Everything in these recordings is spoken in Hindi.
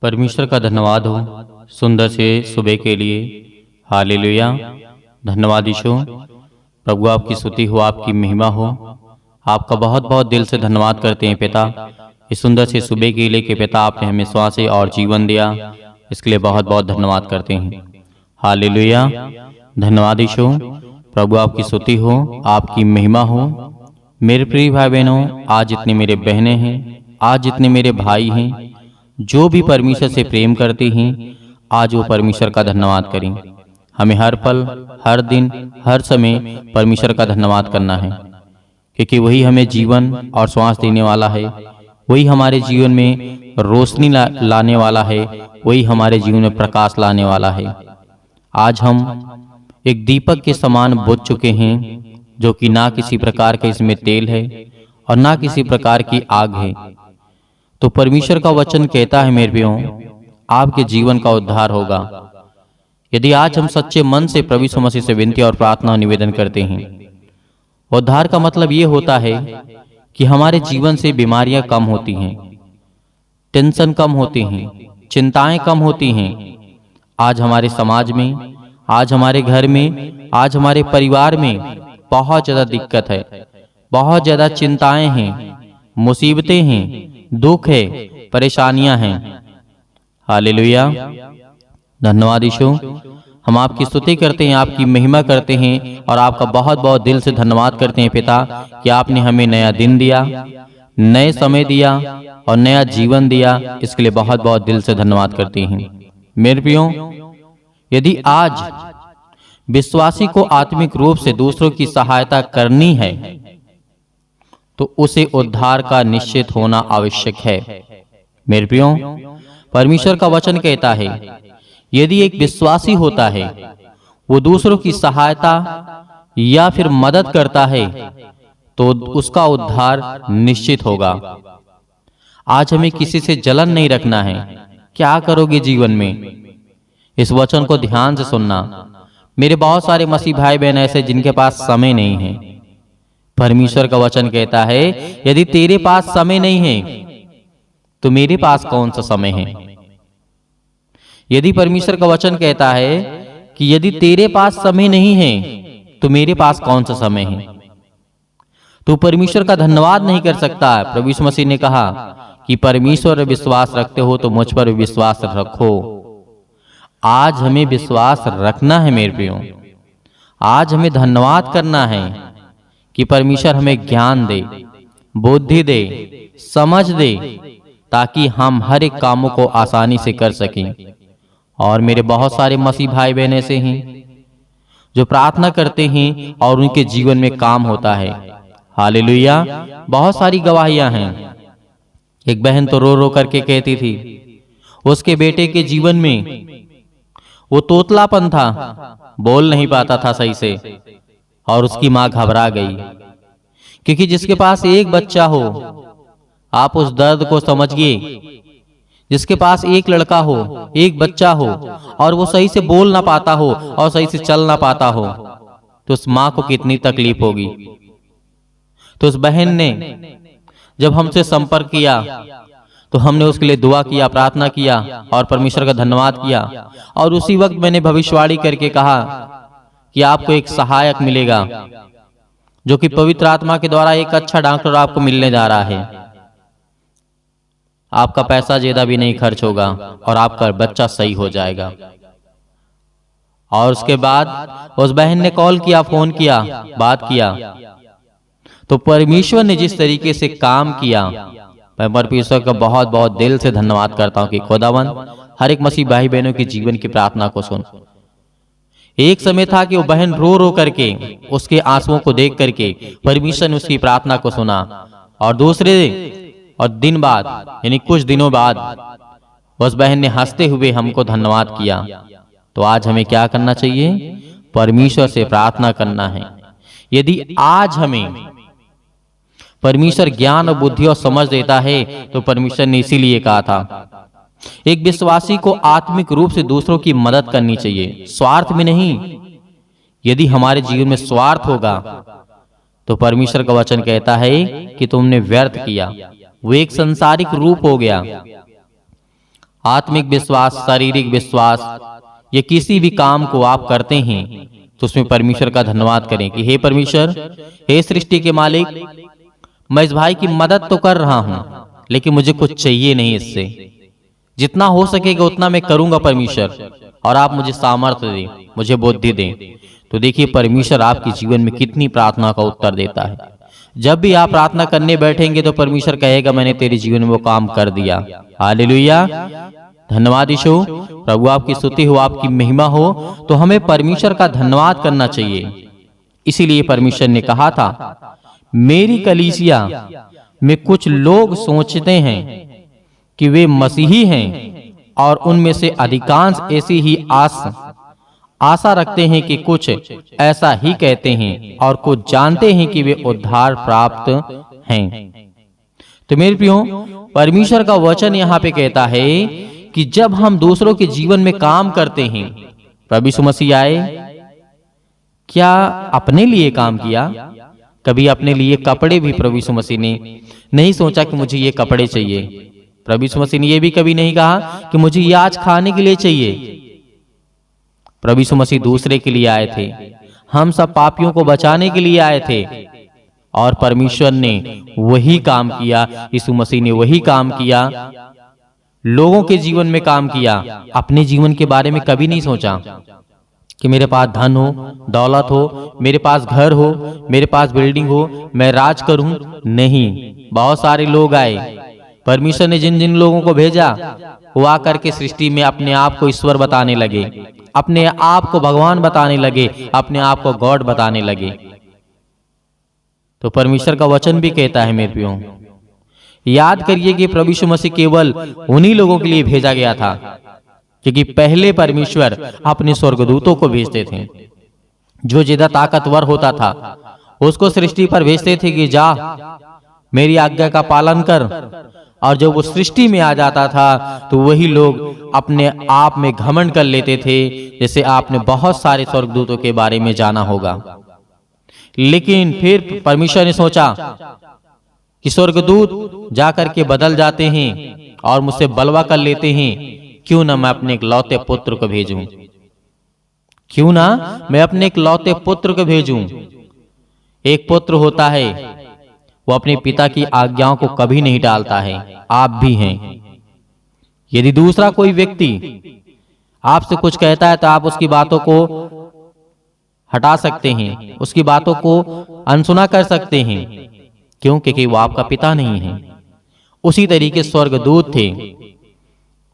परमेश्वर का धन्यवाद हो सुंदर से सुबह के लिए। हालेलुया। धन्यवाद यीशु। प्रभु आपकी स्तुति हो, आपकी महिमा हो। आपका बहुत बहुत दिल से धन्यवाद करते हैं पिता, इस सुंदर से सुबह के लिए कि पिता आपने हमें श्वास और जीवन दिया, इसके लिए बहुत बहुत धन्यवाद करते हैं। हालेलुया। धन्यवाद यीशु। प्रभु आपकी स्तुति हो, आपकी महिमा हो। मेरे प्रिय भाई बहनों, आज जितने मेरे बहनें हैं, आज जितने मेरे भाई हैं, जो भी परमेश्वर से प्रेम करते हैं, आज वो परमेश्वर का धन्यवाद करें। हमें हर पल, हर दिन, हर समय परमेश्वर का धन्यवाद करना है, क्योंकि वही हमें जीवन और श्वास देने वाला है, वही हमारे जीवन में रोशनी लाने वाला है, वही हमारे जीवन में प्रकाश लाने वाला है। आज हम एक दीपक के समान बुझ चुके हैं, जो कि ना किसी प्रकार का इसमें तेल है और ना किसी प्रकार की आग है। तो परमेश्वर का वचन कहता है मेरे प्रियो, आपके जीवन का उद्धार होगा यदि आज हम सच्चे मन से प्रभु यीशु मसीह से विनती और प्रार्थना और निवेदन करते हैं। उद्धार का मतलब ये होता है कि हमारे जीवन से बीमारियां कम होती हैं, टेंशन कम होती हैं, चिंताएं कम होती हैं। आज हमारे समाज में, आज हमारे घर में, आज हमारे परिवार में बहुत ज्यादा दिक्कत है, बहुत ज्यादा चिंताएं हैं, मुसीबतें हैं, दुख है, परेशानियां हैं। हालेलुया। धन्यवाद यीशु। हम आपकी स्तुति करते हैं, आपकी महिमा करते हैं और आपका बहुत बहुत दिल से धन्यवाद करते हैं पिता, कि आपने हमें नया दिन दिया, नए समय दिया और नया जीवन दिया। इसके लिए बहुत बहुत दिल से धन्यवाद करते हैं। मेरे प्रियो, यदि आज विश्वासी को आत्मिक रूप से दूसरों की सहायता करनी है, तो उसे उद्धार का निश्चित होना आवश्यक है। मेरे प्रियो, परमेश्वर का वचन कहता है, यदि एक विश्वासी होता है, वो दूसरों की सहायता या फिर मदद करता है, तो उसका उद्धार निश्चित होगा। आज हमें किसी से जलन नहीं रखना है। क्या करोगे जीवन में, इस वचन को ध्यान से सुनना। मेरे बहुत सारे मसीह भाई बहन ऐसे जिनके पास समय नहीं है। परमेश्वर का वचन कहता है, यदि तेरे पास समय नहीं है, तो मेरे पास कौन सा समय है। यदि परमेश्वर का वचन कहता है कि यदि तेरे पास समय नहीं है, तो मेरे पास कौन सा समय है। तो परमेश्वर का धन्यवाद नहीं कर सकता। प्रभु यीशु मसीह ने कहा कि परमेश्वर पर विश्वास रखते हो तो मुझ पर विश्वास रखो। आज हमें विश्वास रखना है मेरे प्रियो। आज हमें धन्यवाद करना है कि परमेश्वर हमें ज्ञान दे, बुद्धि दे, समझ दे, ताकि हम हर एक कामों को आसानी से कर सकें। और मेरे बहुत सारे मसीह भाई बहन ऐसे हैं जो प्रार्थना करते हैं और उनके जीवन में काम होता है। हालेलुया। बहुत सारी गवाहियां हैं। एक बहन तो रो रो करके कहती थी, उसके बेटे के जीवन में वो तोतलापन था, बोल नहीं पाता था सही से, और उसकी मां घबरा गई। क्योंकि जिसके पास एक बच्चा हो, आप उस दर्द को समझिए। जिसके पास एक लड़का हो, एक बच्चा हो, और वो सही से बोल ना पाता हो और सही से चल ना पाता हो, तो उस मां को कितनी तकलीफ होगी। तो उस बहन ने जब हमसे संपर्क किया, तो हमने उसके लिए दुआ किया, प्रार्थना किया और परमेश्वर का धन्यवाद किया। और उसी वक्त मैंने भविष्यवाणी करके कहा कि आपको एक सहायक मिलेगा, जो कि पवित्र आत्मा के द्वारा एक अच्छा डॉक्टर आपको मिलने जा रहा है। आपका पैसा ज्यादा भी नहीं खर्च होगा और आपका बच्चा सही हो जाएगा। और उसके बाद उस बहन ने कॉल किया, फोन किया, बात किया। तो परमेश्वर ने जिस तरीके से काम किया, मैं परमेश्वर का बहुत बहुत दिल से धन्यवाद करता हूं कि खुदावंद हर एक मसीह भाई बहनों के जीवन की प्रार्थना को सुन। एक समय था कि वो बहन रो रो करके, उसके आंसुओं को देख करके परमेश्वर ने उसकी प्रार्थना को सुना। और दूसरे और दिन बाद, यानी कुछ दिनों बाद, उस बहन ने हंसते हुए हमको धन्यवाद किया। तो आज हमें क्या करना चाहिए? परमेश्वर से प्रार्थना करना है। यदि आज हमें परमेश्वर ज्ञान और बुद्धि और समझ देता है, तो परमेश्वर ने इसीलिए कहा था, एक विश्वासी को आत्मिक रूप से दूसरों की मदद करनी चाहिए, स्वार्थ में नहीं। यदि हमारे जीवन में स्वार्थ होगा, तो परमेश्वर का वचन कहता है कि तुमने व्यर्थ किया। वो एक संसारिक रूप हो गया। आत्मिक विश्वास, शारीरिक विश्वास, ये किसी भी काम को आप करते हैं तो उसमें परमेश्वर का धन्यवाद करें कि हे परमेश्वर, हे सृष्टि के मालिक, मैं इस भाई की मदद तो कर रहा हूं लेकिन मुझे कुछ चाहिए नहीं इससे। जितना हो सकेगा उतना मैं करूंगा परमेश्वर, और आप मुझे सामर्थ्य दें, मुझे बुद्धि दें। तो देखिए परमेश्वर आपके जीवन में कितनी प्रार्थना का उत्तर देता है। जब भी आप प्रार्थना करने बैठेंगे तो परमेश्वर कहेगा मैंने तेरे जीवन में वो काम कर दिया। हालेलुया, धन्यवाद यीशु। प्रभु आपकी स्तुति हो, आपकी महिमा हो। तो हमें परमेश्वर का धन्यवाद करना चाहिए। इसीलिए परमेश्वर ने कहा था, मेरी कलीसिया में कुछ लोग सोचते हैं कि वे मसीही हैं और उनमें से अधिकांश ऐसी ही आशा रखते हैं कि कुछ ऐसा ही कहते हैं और कुछ जानते हैं कि वे उद्धार प्राप्त हैं। तो मेरे प्रियो, परमेश्वर का वचन यहाँ पे कहता है कि जब हम दूसरों के जीवन में काम करते हैं, प्रभु यीशु मसीह आए, क्या अपने लिए काम किया? कभी अपने लिए कपड़े भी प्रभु यीशु मसीह ने नहीं सोचा कि मुझे ये कपड़े चाहिए। प्रभु यीशु मसीह ने ये भी कभी नहीं कहा कि मुझे ये आज खाने के लिए चाहिए। प्रभु यीशु मसीह दूसरे के लिए आए थे, हम सब पापियों को बचाने के लिए आए थे, और परमेश्वर ने वही काम किया। यीशु मसीह ने वही काम किया, लोगों के जीवन में काम किया। अपने जीवन के बारे में कभी नहीं सोचा कि मेरे पास धन हो, दौलत हो, मेरे पास घर हो, मेरे पास बिल्डिंग हो, मैं राज करूं। नहीं, बहुत सारे लोग आए, परमेश्वर ने जिन जिन लोगों को भेजा वो आकर के सृष्टि में अपने आप को ईश्वर बताने लगे, अपने आप को भगवान बताने लगे, अपने आप को गॉड बताने लगे। तो परमेश्वर का वचन भी कहता है मेरे प्रियो, याद करिए कि प्रभु यीशु मसीह केवल उन्हीं लोगों के लिए भेजा गया था, क्योंकि पहले परमेश्वर अपने स्वर्गदूतों को भेजते थे। जो ज्यादा ताकतवर होता था उसको सृष्टि पर भेजते थे कि जा मेरी आज्ञा का पालन कर, और जब वो सृष्टि में आ जाता था तो वही लोग अपने आप में घमंड कर लेते थे, जैसे आपने बहुत सारे स्वर्गदूतों के बारे में जाना होगा। लेकिन फिर परमेश्वर ने सोचा कि स्वर्गदूत जाकर के बदल जाते हैं और मुझसे बलवा कर लेते हैं, क्यों ना मैं अपने इकलौते पुत्र को भेजूं, क्यों ना मैं अपने इकलौते पुत्र को भेजूं। एक पुत्र होता है, वो अपने पिता की आज्ञाओं को कभी नहीं टालता है। आप भी हैं। यदि दूसरा कोई व्यक्ति आपसे कुछ कहता है तो आप उसकी बातों को हटा सकते हैं, उसकी बातों को अनसुना कर सकते हैं, क्यों? क्योंकि वो आपका पिता नहीं है। उसी तरीके स्वर्गदूत थे।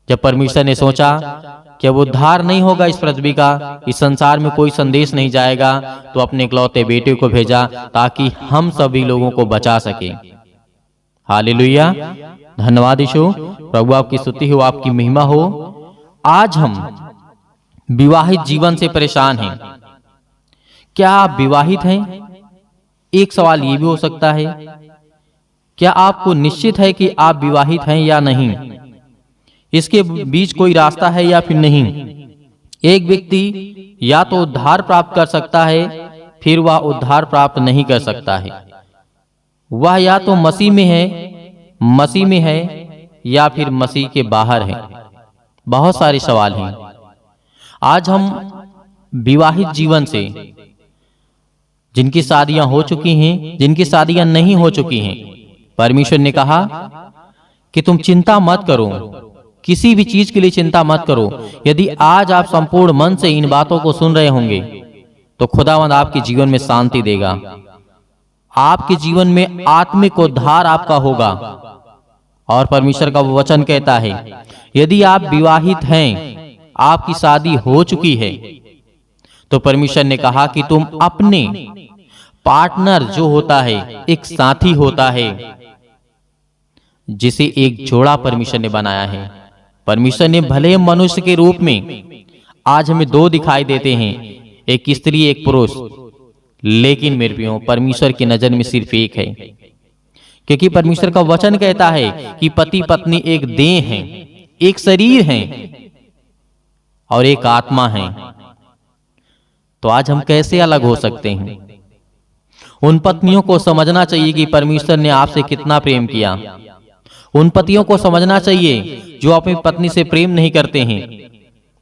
जब परमेश्वर ने सोचा कि अब उद्धार नहीं होगा इस पृथ्वी का, इस संसार में कोई संदेश नहीं जाएगा, तो अपने इकलौते बेटे को भेजा ताकि हम सभी लोगों को बचा सके। हालेलुया, धन्यवाद यीशु। प्रभु आपकी स्तुति हो, आपकी महिमा हो। आज हम विवाहित जीवन से परेशान हैं। क्या आप विवाहित हैं? एक सवाल ये भी हो सकता है, क्या आपको निश्चित है कि आप विवाहित हैं या नहीं? इसके बीच कोई रास्ता है या फिर नहीं? एक व्यक्ति या तो उद्धार प्राप्त कर सकता है, फिर वह उद्धार प्राप्त नहीं कर सकता है। वह या तो मसीह में है या फिर मसीह के बाहर है। बहुत सारे सवाल हैं। आज हम विवाहित जीवन से, जिनकी शादियां हो चुकी हैं, जिनकी शादियां नहीं हो चुकी हैं, परमेश्वर ने कहा कि तुम चिंता मत करो, किसी भी चीज के लिए चिंता मत करो। यदि आज आप संपूर्ण मन से इन बातों को सुन रहे होंगे तो खुदावंद आपके जीवन में शांति देगा, आपके जीवन में आत्मिक उद्धार आपका होगा। और परमेश्वर का वचन कहता है, यदि आप विवाहित हैं, आपकी शादी हो चुकी है, तो परमेश्वर ने कहा कि तुम अपने पार्टनर जो होता है, एक साथी होता है, जिसे एक जोड़ा परमेश्वर ने बनाया है। परमेश्वर ने भले मनुष्य के रूप में आज हमें दो दिखाई देते हैं, एक स्त्री एक पुरुष, लेकिन मेरे प्रियो परमेश्वर की नजर में सिर्फ एक है, क्योंकि परमेश्वर का वचन कहता है कि पति पत्नी एक देह हैं, एक शरीर हैं और एक आत्मा है। तो आज हम कैसे अलग हो सकते हैं? उन पत्नियों को समझना चाहिए कि परमेश्वर ने आपसे कितना प्रेम किया। उन पतियों को समझना चाहिए जो अपनी पत्नी से प्रेम नहीं करते हैं।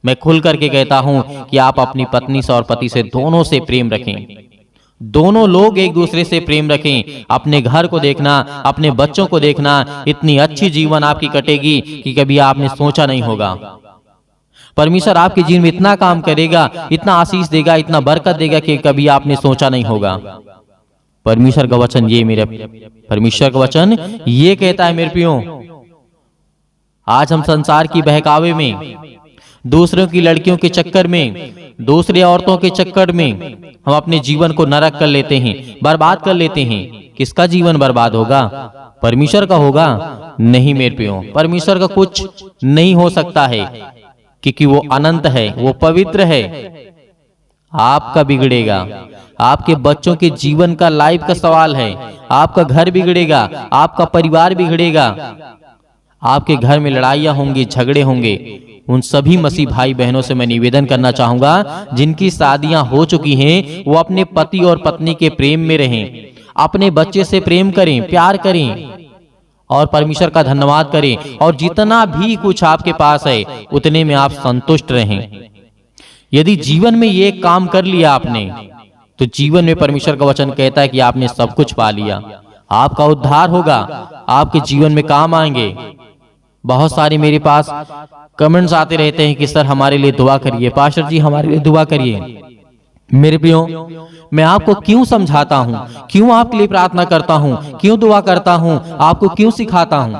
मैं खुल करके कहता हूं कि आप अपनी पत्नी से और पति से दोनों से प्रेम रखें। दोनों लोग एक दूसरे से प्रेम रखें। अपने घर को देखना, अपने बच्चों को देखना, इतनी अच्छी जीवन आपकी कटेगी कि कभी आपने सोचा नहीं होगा। परमेश्वर आपके जीवन में इतना काम करेगा, इतना आशीष देगा, इतना बरकत देगा कि कभी आपने सोचा नहीं होगा। परमेश्वर का वचन ये परमेश्वर का वचन ये कहता है मेरे प्रियो। आज हम संसार की बहकावे में, दूसरों की लड़कियों के चक्कर में, दूसरी औरतों के चक्कर में हम अपने जीवन को नरक कर लेते हैं, बर्बाद कर लेते हैं। किसका जीवन बर्बाद होगा? परमेश्वर का होगा? नहीं मेरे प्रियो, परमेश्वर का कुछ नहीं हो सकता है, क्योंकि वो अनंत है, वो पवित्र है। आपका बिगड़ेगा, आपके बच्चों के जीवन का लाइफ का सवाल है। आपका घर बिगड़ेगा, आपका परिवार बिगड़ेगा, आपके घर में लड़ाइयां होंगी, झगड़े होंगे। उन सभी मसीह भाई बहनों से मैं निवेदन करना चाहूंगा जिनकी शादियां हो चुकी हैं, वो अपने पति और पत्नी के प्रेम में रहें, अपने बच्चे से प्रेम करें, प्यार करें और परमेश्वर का धन्यवाद करें। और जितना भी कुछ आपके पास है उतने में आप संतुष्ट रहें। यदि जीवन में ये काम कर लिया आपने, तो जीवन में परमेश्वर का वचन कहता है कि आपने सब कुछ पा लिया। आपका उद्धार होगा, आपके जीवन में काम आएंगे। बहुत सारे मेरे पास कमेंट्स आते रहते हैं कि सर हमारे लिए दुआ करिए, पास्टर जी हमारे लिए दुआ करिए। मेरे प्रियो, मैं आपको क्यों समझाता हूं, क्यों आपके लिए प्रार्थना करता हूं, क्यों दुआ करता हूं, आपको क्यों सिखाता हूं?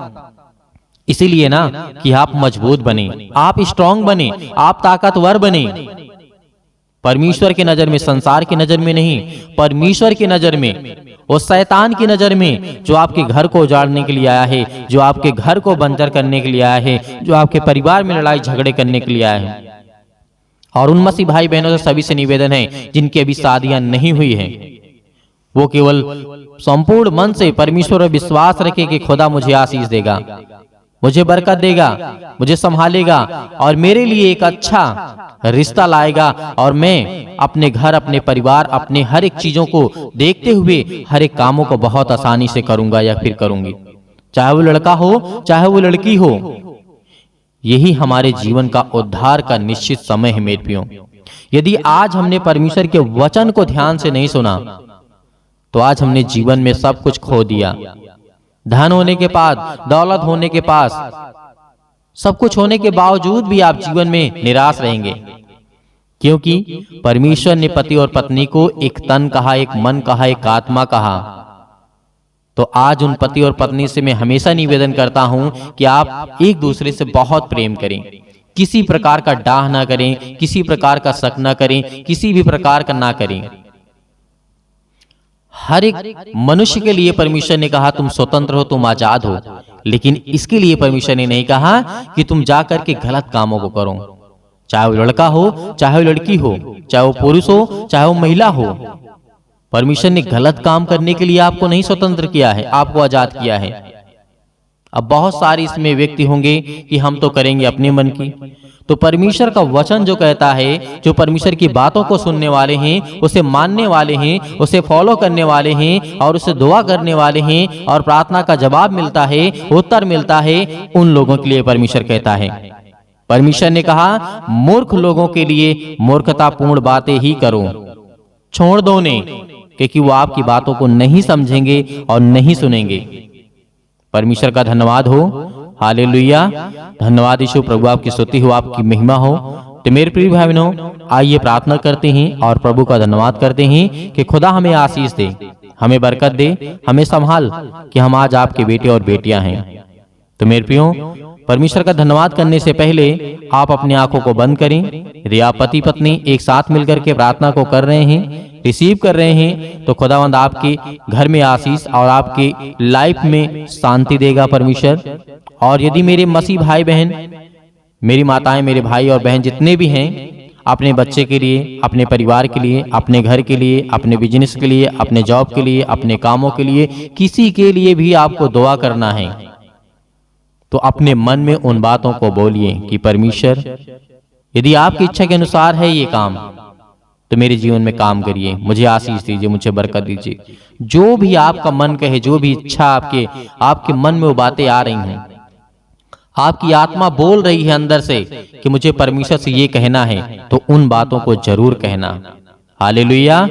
इसीलिए ना कि आप मजबूत बने, आप स्ट्रांग बने, आप ताकतवर बने। परमेश्वर की नजर में, संसार की नजर में नहीं, परमेश्वर की नजर में, और शैतान की नजर में जो आपके घर को उजाड़ने के लिए आया है, जो आपके घर को बंजर करने के लिए आया है, जो आपके परिवार में लड़ाई झगड़े करने के लिए आया है। और उन मसीह भाई बहनों से सभी से निवेदन है जिनकी अभी शादियां नहीं हुई हैं, वो केवल संपूर्ण मन से परमेश्वर पर विश्वास रखे कि खुदा मुझे आशीष देगा, मुझे बरकत देगा, मुझे संभालेगा और मेरे लिए एक अच्छा रिश्ता लाएगा। और मैं अपने घर, अपने परिवार, अपने हर एक चीजों को देखते हुए हर एक कामों को बहुत आसानी से करूंगा या फिर करूंगी, चाहे वो लड़का हो चाहे वो लड़की हो। यही हमारे जीवन का उद्धार का निश्चित समय है मेरे प्रियो। यदि आज हमने परमेश्वर के वचन को ध्यान से नहीं सुना, तो आज हमने जीवन में सब कुछ खो दिया। धन होने के बाद, दौलत होने के पास, सब कुछ होने के बावजूद भी आप जीवन में निराश रहेंगे, क्योंकि परमेश्वर ने पति और पत्नी को एक तन कहा, एक मन कहा, एक आत्मा कहा। तो आज उन पति और पत्नी से मैं हमेशा निवेदन करता हूं कि आप एक दूसरे से बहुत प्रेम करें, किसी प्रकार का डाह ना करें, किसी प्रकार का शक ना करें, किसी भी प्रकार का ना करें। हर एक मनुष्य के लिए परमेश्वर ने कहा तुम स्वतंत्र हो, तुम आजाद हो, लेकिन इसके लिए परमेश्वर ने नहीं कहा कि तुम जाकर के गलत कामों को करो। चाहे वो लड़का हो, चाहे वो लड़की हो, चाहे वो पुरुष हो, चाहे वो महिला हो, परमेश्वर ने गलत काम करने के लिए आपको नहीं स्वतंत्र किया है, आपको आजाद किया है। अब बहुत सारे इसमें व्यक्ति होंगे कि हम तो करेंगे अपने मन की। तो परमेश्वर का वचन जो कहता है, जो परमेश्वर की बातों को सुनने वाले हैं, उसे मानने वाले हैं, उसे फॉलो करने वाले हैं और उसे दुआ करने वाले हैं और प्रार्थना का जवाब मिलता है, उत्तर मिलता है, उन लोगों के लिए परमेश्वर कहता है। परमेश्वर ने कहा मूर्ख लोगों के लिए मूर्खतापूर्ण बातें ही करो, छोड़ दो उन्हें, क्योंकि वो आपकी बातों को नहीं समझेंगे और नहीं सुनेंगे। परमेश्वर का धन्यवाद हो, हालेलुया, धन्यवाद यीशु, प्रभु आपकी स्तुति हो, आपकी महिमा हो। तो मेरे प्रिय भाई बहनों, आइए प्रार्थना करते हैं और प्रभु का धन्यवाद करते हैं कि खुदा हमें आशीष दे, हमें बरकत दे, हमें संभाल कि हम आज आपके बेटे और बेटियां हैं। तो मेरे प्रियो, परमेश्वर का धन्यवाद करने से पहले आप अपनी आंखों को बंद करें। यदि आप पति पत्नी एक साथ मिलकर के प्रार्थना को कर रहे हैं, रिसीव कर रहे हैं, तो खुदावंद आपके घर में आशीष और आपकी लाइफ में शांति देगा परमेश्वर। और यदि मेरे मसीह भाई बहन, मेरी माताएं, मेरे भाई और बहन जितने भी हैं, अपने बच्चे के लिए, अपने परिवार के लिए, अपने घर के लिए, अपने बिजनेस के लिए, अपने जॉब के लिए, अपने कामों के लिए, किसी के लिए भी आपको दुआ करना है, तो अपने मन में उन बातों को बोलिए कि परमेश्वर, यदि आपकी इच्छा के अनुसार है ये काम, तो मेरे जीवन में काम करिए, मुझे आशीष दीजिए, मुझे बरकत दीजिए। जो भी आपका मन कहे, जो भी इच्छा आपके मन में वो बातें आ रही हैं, आपकी आत्मा बोल रही है अंदर से कि मुझे परमेश्वर से ये कहना है, तो उन बातों को जरूर कहना। हालेलुया।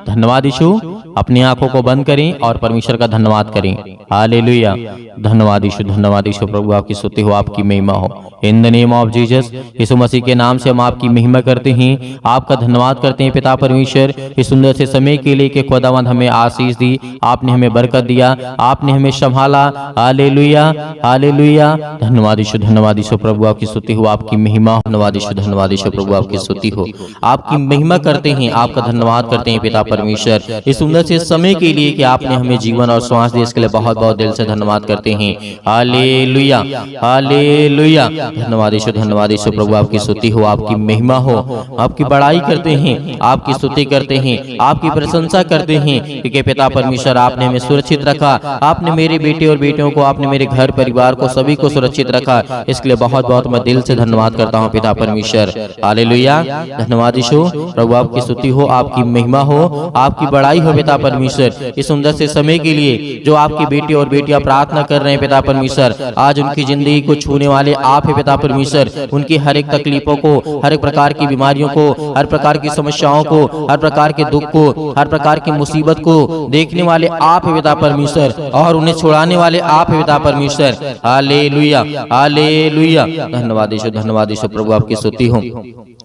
धन्यवाद यीशु। अपनी आंखों को बंद करें और परमेश्वर का धन्यवाद करें। हालेलुया। धन्यवाद यीशु, धन्यवाद यीशु। प्रभु आपकी स्तुति हो, आपकी महिमा हो। In the name of Jesus, Yeshu Masih के नाम से हम आपकी महिमा करते हैं, आपका धन्यवाद करते हैं पिता परमेश्वर, इस सुंदर से समय के लिए कि खुदावंद हमें आशीष दी, आपने हमें बरकत दिया, आपने हमें संभाला। Hallelujah, hallelujah. धन्यवाद यीशु, धन्यवाद यीशु। प्रभु आपकी स्तुति हो, आपकी महिमा हो। धन्यवाद यीशु, धन्यवाद यीशु। प्रभु आपकी स्तुति हो, आपकी महिमा करते हैं, आपका धन्यवाद करते हैं पिता परमेश्वर, इस सुंदर से समय के लिए कि आपने हमें जीवन और श्वास दिया, इसके लिए बहुत बहुत दिल से धन्यवाद करते हैं। Hallelujah, hallelujah. धन्यवाद यीशु, धन्यवाद यीशु। प्रभु आपकी स्तुति हो, आपकी महिमा हो, आपकी बड़ाई करते हैं, आपकी स्तुति करते हैं, आपकी प्रशंसा करते हैं, क्योंकि पिता परमेश्वर आपने हमें सुरक्षित रखा, आपने मेरे बेटे और बेटियों को, आपने मेरे घर परिवार को, सभी को सुरक्षित रखा, इसके लिए बहुत बहुत मैं दिल से धन्यवाद करता हूँ पिता परमेश्वर। हालेलुया। धन्यवाद यीशु। प्रभु आपकी स्तुति हो, आपकी महिमा हो, आपकी बड़ाई हो पिता परमेश्वर, इस सुंदर से समय के लिए जो आपके बेटे और बेटियां प्रार्थना कर रहे हैं पिता परमेश्वर, आज उनकी जिंदगी को छूने वाले आप है पिता परमेश्वर, उनकी हर एक तकलीफों को, हर एक प्रकार की बीमारियों को, हर प्रकार की समस्याओं को, हर प्रकार के दुख को, हर प्रकार की मुसीबत को देखने वाले आप है पिता परमेश्वर, और उन्हें छुड़ाने वाले आप है पिता परमेश्वर। Hallelujah, hallelujah. धन्यवाद यीशु, धन्यवाद यीशु। प्रभु आपकी स्तुति हो।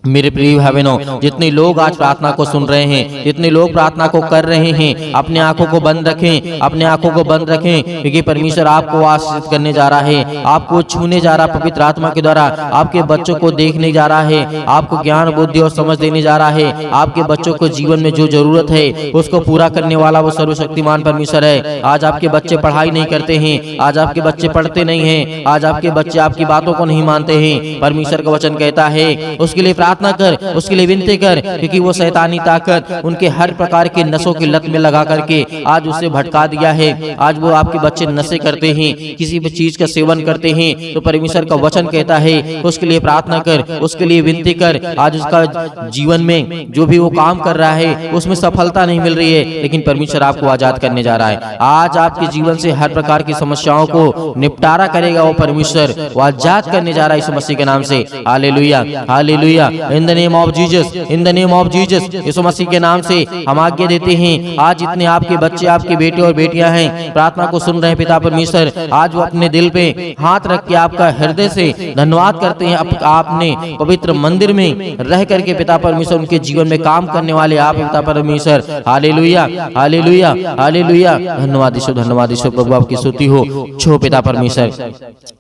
मेरे प्रिय भाई बहनों, जितने लोग आज प्रार्थना को सुन रहे हैं, जितने लोग प्रार्थना को कर रहे हैं, अपने आंखों को बंद रखें, अपने आंखों को बंद रखें, क्योंकि परमेश्वर आपको आशीषित करने जा रहा है, आपको छूने जा रहा है पवित्र आत्मा के द्वारा, आपके बच्चों को देखने जा रहा है, आपको ज्ञान बुद्धि और समझ देने जा रहा है, आपके बच्चों को जीवन में जो जरूरत है उसको पूरा करने वाला वो सर्वशक्तिमान परमेश्वर है। आज आपके बच्चे पढ़ाई नहीं करते हैं, आज आपके बच्चे पढ़ते नहीं हैं, आज आपके बच्चे आपकी बातों को नहीं मानते हैं, परमेश्वर का वचन कहता है उसके लिए प्रार्थना कर, उसके लिए विनती कर, क्योंकि वो शैतानी ताकत उनके हर प्रकार के नशों की लत में लगा करके आज उसे भटका दिया है। आज वो आपके बच्चे नशे करते हैं, किसी भी चीज का सेवन करते हैं, तो परमेश्वर का वचन कहता है उसके लिए प्रार्थना कर, उसके लिए विनती कर। आज उसका जीवन में जो भी वो काम कर रहा है उसमें सफलता नहीं मिल रही है, लेकिन परमेश्वर आपको आजाद करने जा रहा है। आज आपके जीवन से हर प्रकार की समस्याओं को निपटारा करेगा वो परमेश्वर, वो आजाद करने जा रहा है यीशु मसीह के नाम से। Hallelujah, hallelujah. In the name of Jesus, in the name of Jesus, Yeshu Masih के नाम से हम आज्ञा देते हैं। आज जितने आपके बच्चे, आपके बेटे और बेटियां हैं, प्रार्थना को सुन रहे हैं पिता परमेश्वर, आज वो अपने दिल पे हाथ रख के आपका हृदय से धन्यवाद करते हैं। आपने पवित्र मंदिर में रह करके पिता परमेश्वर उनके जीवन में काम करने वाले आप पिता परमेश्वर। Hallelujah, hallelujah, hallelujah. धन्यवाद यीशु, धन्यवाद यीशु। प्रभु आपकी स्तुति हो। छो पिता परमेश्वर,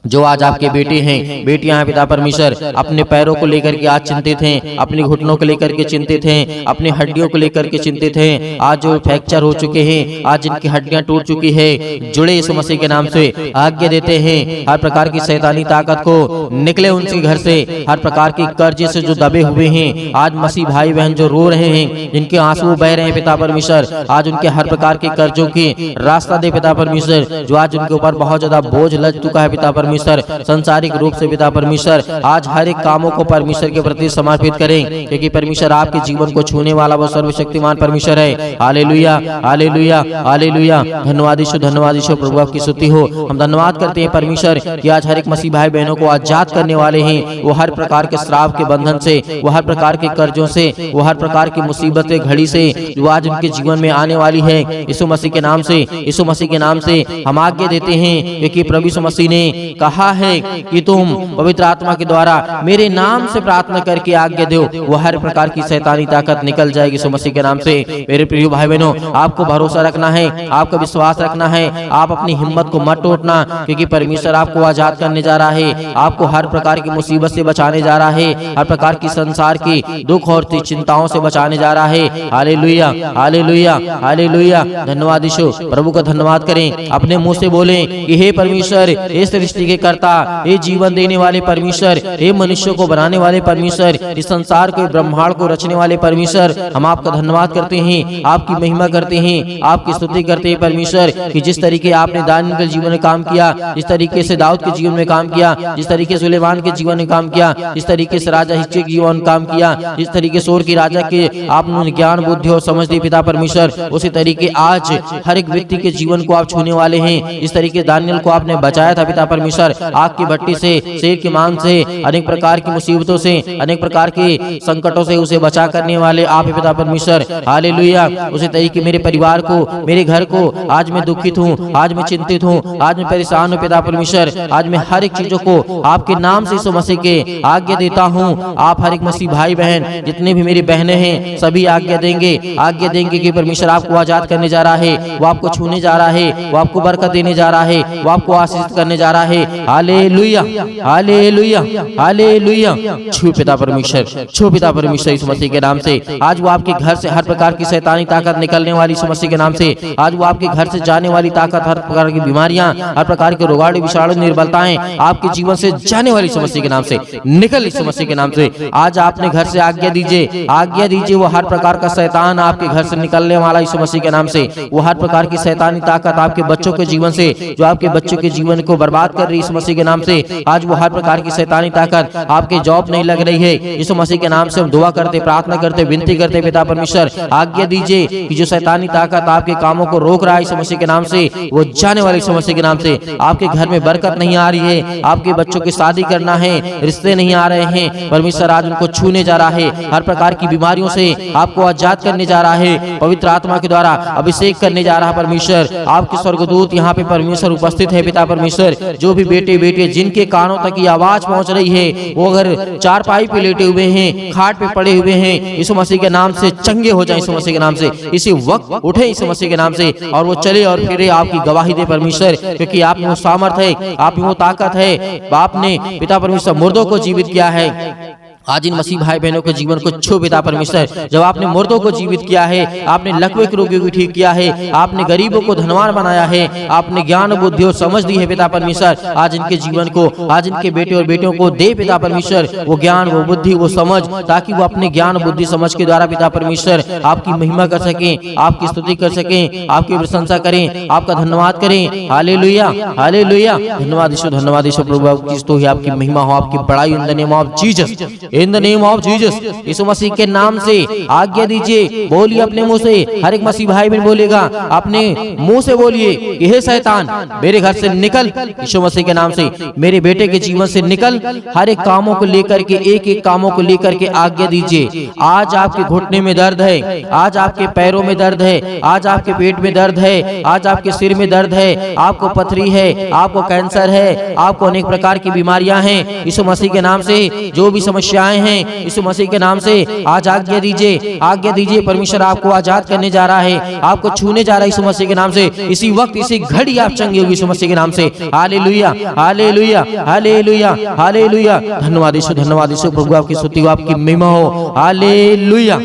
जो आज आपके बेटे हैं, बेटियां हैं पिता परमेश्वर, अपने पैरों को लेकर के आज चिंतित हैं, अपने घुटनों को लेकर के चिंतित हैं, अपनी हड्डियों को लेकर के चिंतित हैं, आज जो फ्रैक्चर हो चुके हैं, आज जिनकी हड्डियां टूट चुकी है, जुड़े यीशु मसीह के नाम से आज्ञा देते हैं हर प्रकार की शैतानी ताकत को निकले उनके घर से, हर प्रकार की कर्ज से जो दबे हुए हैं, आज मसीह भाई बहन जो रो रहे हैं, जिनके आंसू बह रहे हैं पिता परमेश्वर, आज उनके हर प्रकार के कर्जों की रास्ता दे पिता परमेश्वर, जो आज उनके ऊपर बहुत ज्यादा बोझ लग चुका है पिता परमेश्वर, संसारिक रूप से पिता परमेश्वर, आज हर एक कामों को परमेश्वर के प्रति समर्पित करें, क्योंकि परमेश्वर आपके जीवन को छूने वाला वो सर्वशक्तिमान परमेश्वर है। Hallelujah, hallelujah, hallelujah. धन्यवाद यीशु, धन्यवाद यीशु। प्रभु आपकी स्तुति हो। हम धन्यवाद करते हैं परमेश्वर कि आज हर एक मसीह भाई बहनों को आजाद करने वाले हैं, वो हर प्रकार के श्राप के बंधन से, वो हर प्रकार के कर्जों से, वो हर प्रकार की मुसीबतें घड़ी से जो आज उनके जीवन में आने वाली है, यीशु मसीह के नाम से, यीशु मसीह के नाम से हम आज्ञा देते हैं, क्योंकि प्रभु यीशु मसीह ने कहा है कि तुम पवित्र आत्मा के द्वारा मेरे नाम से प्रार्थना करके आज्ञा दो, वो हर प्रकार की शैतानी ताकत निकल जाएगी यीशु मसीह के नाम से। मेरे प्रिय भाई बहनों, आपको भरोसा रखना है, आपका विश्वास रखना है, आप अपनी हिम्मत को मत टूटना, क्योंकि परमेश्वर आपको आजाद करने जा रहा है, आपको हर प्रकार की मुसीबत से बचाने जा रहा है, हर प्रकार की संसार की दुख और चिंताओं से बचाने जा रहा है। Hallelujah, hallelujah, hallelujah. धन्यवाद यीशु। प्रभु का धन्यवाद करें, अपने मुंह से बोलें कि हे परमेश्वर, हे सृष्टि के कर्ता, हे जीवन देने वाले परमेश्वर, हे मनुष्यों को बनाने वाले परमेश्वर, इस संसार को, ब्रह्मांड को रचने वाले परमेश्वर, हम आपका धन्यवाद करते हैं, आपकी महिमा करते हैं, आपकी स्तुति करते हैं परमेश्वर, कि जिस तरीके आपने दानियल के जीवन में काम किया, जिस तरीके से दाऊद के जीवन में काम किया, जिस तरीके से सुलेमान के जीवन में काम किया, इस तरीके से राजा हिजकिय्याह के जीवन में काम किया, इस तरीके से और की राजा के आपने ज्ञान बुद्धि और समझ दी पिता परमेश्वर, उसी तरीके आज हर एक व्यक्ति के जीवन को आप छूने वाले हैं। इस तरीके दानियल को आपने बचाया था पिता परमेश्वर, आग की भट्टी से, शेर के मांस से, अनेक प्रकार की मुसीबतों से, अनेक प्रकार के संकटों से उसे बचा करने वाले आप पिता परमेश्वर। हालेलुया। उसी तरीके मेरे परिवार को, मेरे घर को, आज मैं दुखित हूँ, आज मैं चिंतित हूँ, आज मैं परेशान हूँ पिता परमेश्वर, आज मैं हर एक चीजों को आपके नाम से यीशु मसीह के आज्ञा देता हूँ। आप हर एक मसीह भाई बहन जितने भी मेरी बहनें हैं सभी आज्ञा देंगे कि परमेश्वर आपको आजाद करने जा रहा है, वो आपको छूने जा रहा है, वो आपको बरकत देने जा रहा है, वो आपको आशीष करने जा रहा है। Hallelujah, hallelujah, hallelujah. छू पिता परमेश्वर, छू पिता परमेश्वर यीशु मसीह के नाम से। आज वो आपके घर से हर प्रकार की शैतानी ताकत निकलने वाली यीशु मसीह के नाम से। आज वो आपके घर से जाने वाली ताकत, हर प्रकार की बीमारियां, हर प्रकार के रोगाणु विषाणु निर्बलताएं आपके जीवन से जाने वाली यीशु मसीह के नाम से निकल यीशु मसीह के नाम से। आज आपने घर से आज्ञा दीजिए, आज्ञा दीजिए, वो हर प्रकार का शैतान आपके घर से निकलने वाला यीशु मसीह के नाम से। वो हर प्रकार की शैतानी ताकत आपके बच्चों के जीवन से, जो आपके बच्चों के जीवन को बर्बाद कर रही है यीशु मसीह के नाम से, आज वो हर प्रकार की शैतानी ताकत आपके जॉब नहीं लग रही है यीशु मसीह के नाम से हम दुआ करते, प्रार्थना करते, विनती करते पिता परमेश्वर, आज्ञा दीजिए कि जो शैतानी ताकत आपके कामों को रोक रहा है यीशु मसीह के नाम से, वो जाने वाले यीशु मसीह के नाम से। आपके घर में बरकत नहीं आ रही है, आपके बच्चों की शादी करना है, रिश्ते नहीं आ रहे हैं, परमेश्वर आज उनको छूने जा रहा है, हर प्रकार की बीमारियों से आपको आजाद करने जा रहा है, पवित्र आत्मा के द्वारा अभिषेक करने जा रहा है परमेश्वर। आपके स्वर्गदूत यहाँ पे परमेश्वर उपस्थित है पिता परमेश्वर। जो भी बेटे बेटे जिनके कानों तक ये आवाज पहुंच रही है, वो अगर चारपाई पे लेटे हुए हैं, खाट पे पड़े हुए हैं, यीशु मसीह के नाम से चंगे हो जाए, यीशु मसीह के नाम से इसी वक्त उठे यीशु मसीह के नाम से, और वो चले और फिरे आपकी गवाही दे परमेश्वर, क्योंकि आप में वो सामर्थ है, आप में वो ताकत है। आपने पिता परमेश्वर मुर्दों को जीवित किया है। आज इन मसीह भाई बहनों के जीवन को छू पिता परमेश्वर। जब आपने मुर्दों को जीवित किया है, आपने लकवे के रोगियों को ठीक किया है, आपने गरीबों को धनवान बनाया है, आपने ज्ञान बुद्धि और समझ दी है पिता परमेश्वर। आज इनके जीवन को, आज इनके बेटे और बेटियों को दे पिता परमेश्वर वो ज्ञान, वो बुद्धि, वो समझ, ताकि वो अपने ज्ञान बुद्धि समझ के द्वारा पिता परमेश्वर आपकी महिमा कर सकें, आपकी स्तुति कर सकें, आपकी प्रशंसा करें, आपका धन्यवाद करें। Hallelujah, hallelujah. धन्यवाद यीशु, धन्यवाद यीशु प्रभु, आपकी स्तुति, आपकी महिमा हो, आपकी बड़ाई in the name of Jesus, in the name of Jesus. Yeshu Masih के नाम से आज्ञा दीजिए, बोलिए अपने मुंह से, हर एक मसीह भाई बहन बोलेगा, अपने मुंह से बोलिए कि हे शैतान मेरे घर से निकल, यीशु मसीह के नाम से मेरे बेटे के जीवन से निकल। हर एक कामों को लेकर के, एक एक कामों को लेकर के आज्ञा दीजिए। आज आपके घुटने में दर्द है, आज आपके पैरों में दर्द है, आज आपके पेट में दर्द है, आज आपके सिर में दर्द है, आपको पथरी है, आपको कैंसर है, आपको अनेक प्रकार की बीमारियां हैं, यीशु मसीह के नाम से जो भी समस्याएं हैं यीशु मसीह के नाम से आज आज्ञा दीजिए, आज्ञा दीजिए। परमेश्वर आपको आजाद करने जा रहा है, आपको छूने जा रहा है यीशु मसीह के नाम से। इसी वक्त, इसी घड़ी आप चंगे होगी यीशु मसीह के नाम से। Hallelujah, hallelujah, hallelujah, hallelujah. धन्यवाद यीशु, धन्यवाद यीशु प्रभु, आपकी स्तुति हो, आपकी महिमा हो। Hallelujah,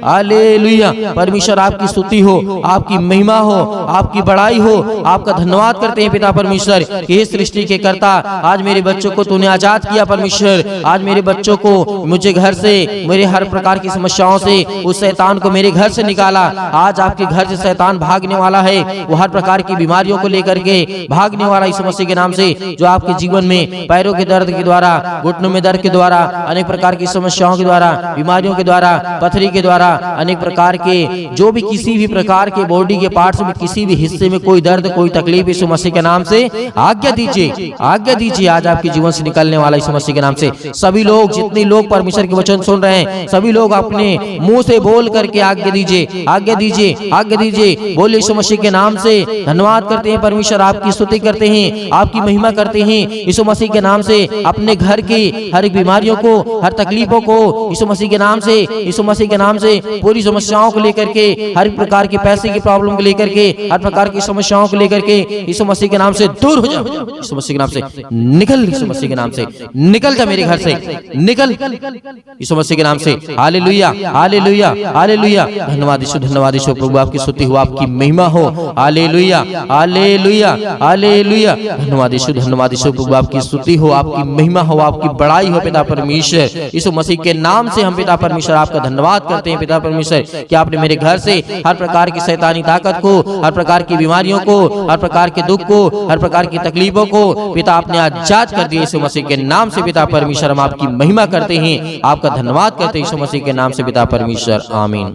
hallelujah. परमेश्वर आपकी स्तुति हो, आपकी महिमा हो, आपकी बड़ाई हो। आपका धन्यवाद करते हैं पिता परमेश्वर कि हे सृष्टि के कर्ता, आज मेरे बच्चों को तूने आजाद किया परमेश्वर। आज मेरे बच्चों को, मुझे घर से, मेरे हर प्रकार की समस्याओं से, उस शैतान को मेरे घर से निकाला। आज आपके घर से शैतान भागने वाला है, वो हर प्रकार की बीमारियों को लेकर के भागने वाला यीशु मसीह के नाम से। जो आपके जीवन में पैरों के दर्द के द्वारा, घुटनों में दर्द के द्वारा, अनेक प्रकार की समस्याओं के द्वारा, बीमारियों के द्वारा, पथरी के द्वारा, अनेक प्रकार के जो भी किसी भी प्रकार के बॉडी के पार्ट्स में किसी भी हिस्से में कोई दर्द, कोई तकलीफ, यीशु मसीह के नाम से आज्ञा दीजिए, आज्ञा दीजिए। आज आपके जीवन से निकलने वाला यीशु मसीह के नाम से सभी लोग, जितने लोग परमेश्वर के वचन सुन रहे हैं, सभी लोग अपने मुंह से बोल करके आज्ञा दीजिए, आज्ञा दीजिए, आज्ञा दीजिए। बोले यीशु मसीह के नाम से धन्यवाद करते हैं परमेश्वर, आपकी स्तुति करते हैं, आपकी महिमा करते हैं यीशु मसीह के नाम से। अपने घर की हर एक बीमारियों को, हर तकलीफों को यीशु मसीह के नाम से, यीशु मसीह के नाम से, पूरी समस्याओं को लेकर के, हर प्रकार की पैसे की प्रॉब्लम को लेकर के, हर प्रकार की समस्याओं को लेकर के यीशु मसीह के नाम से दूर हो जाओ, यीशु मसीह के नाम से निकल, यीशु मसीह के नाम से निकल जा मेरे घर से, निकल यीशु मसीह के नाम से। Hallelujah, hallelujah, hallelujah. धन्यवाद यीशु, धन्यवाद यीशु। प्रभु आपकी स्तुति हो, आपकी महिमा हो। Hallelujah, hallelujah, hallelujah. धन्यवाद यीशु, धन्यवाद यीशु। प्रभु आपकी स्तुति हो, आपकी महिमा हो, आपकी बड़ाई हो पिता परमेश्वर। यीशु मसीह के नाम से हम पिता परमेश्वर आपका धन्यवाद करते हैं पिता परमेश्वर कि आपने मेरे घर से हर प्रकार की शैतानी ताकत को, हर प्रकार की बीमारियों को, हर प्रकार के दुख को, हर प्रकार की तकलीफों को पिता आपने आजाद कर दिया यीशु मसीह के नाम से पिता परमेश्वर। हम आपकी महिमा करते हैं, आपका धन्यवाद करते हैं यीशु मसीह के नाम से पिता परमेश्वर। आमीन।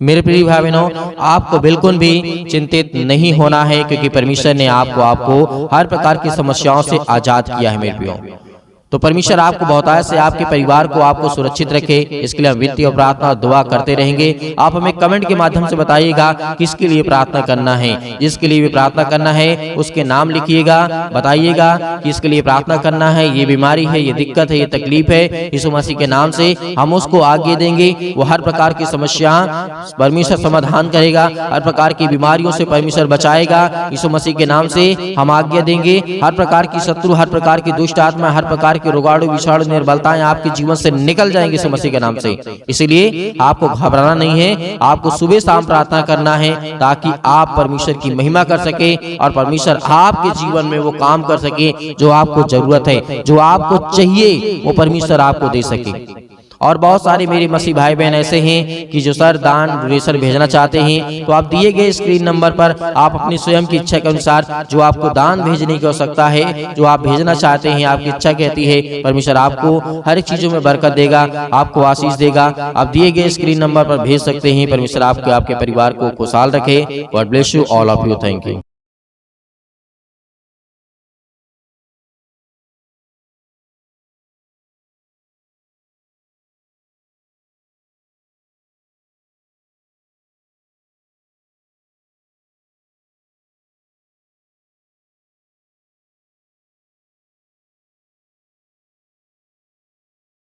मेरे प्रिय भाई बहनों, आपको बिल्कुल भी चिंतित नहीं होना है क्योंकि परमेश्वर ने आपको हर प्रकार की समस्याओं से आजाद किया है मेरे प्रियो। तो परमेश्वर आपको बहुतायत से आपके परिवार को आपको सुरक्षित रखे, इसके लिए हम विनती और प्रार्थना और दुआ करते रहेंगे। आप हमें कमेंट के माध्यम से बताइएगा किसके लिए प्रार्थना करना है। जिसके लिए भी प्रार्थना करना है उसके नाम लिखिएगा, बताइएगा कि इसके लिए प्रार्थना करना है, ये बीमारी है, ये दिक्कत है, ये तकलीफ है, यीशु मसीह के नाम से हम उसको आगे देंगे। वो हर प्रकार की समस्या परमेश्वर समाधान करेगा, हर प्रकार की बीमारियों से परमेश्वर बचाएगा। यीशु मसीह के नाम से हम आज्ञा देंगे, हर प्रकार की शत्रु, हर प्रकार की दुष्ट आत्मा, हर प्रकार की रोगाणु विषाणु निर्बलताएं आपके जीवन से निकल जाएंगे यीशु मसीह के नाम से। इसलिए आपको घबराना नहीं है, आपको सुबह शाम प्रार्थना करना है ताकि आप परमेश्वर की महिमा कर सके और परमेश्वर आपके जीवन में वो काम कर सके जो आपको जरूरत है, जो आपको चाहिए वो परमेश्वर आपको दे सके। और बहुत सारे मेरे मसीह भाई बहन ऐसे हैं कि जो सर दान डोनेशन भेजना चाहते हैं, तो आप दिए गए स्क्रीन नंबर पर आप अपनी स्वयं की इच्छा के अनुसार जो आपको दान भेजने की आवश्यकता है, जो आप भेजना चाहते हैं, आपकी इच्छा कहती है, परमेश्वर आपको हर एक चीजों में बरकत देगा, आपको आशीष देगा। आप दिए गए स्क्रीन नंबर पर भेज सकते हैं। परमेश्वर आपके परिवार को खुशहाल रखे। God bless you all of you. Thank you.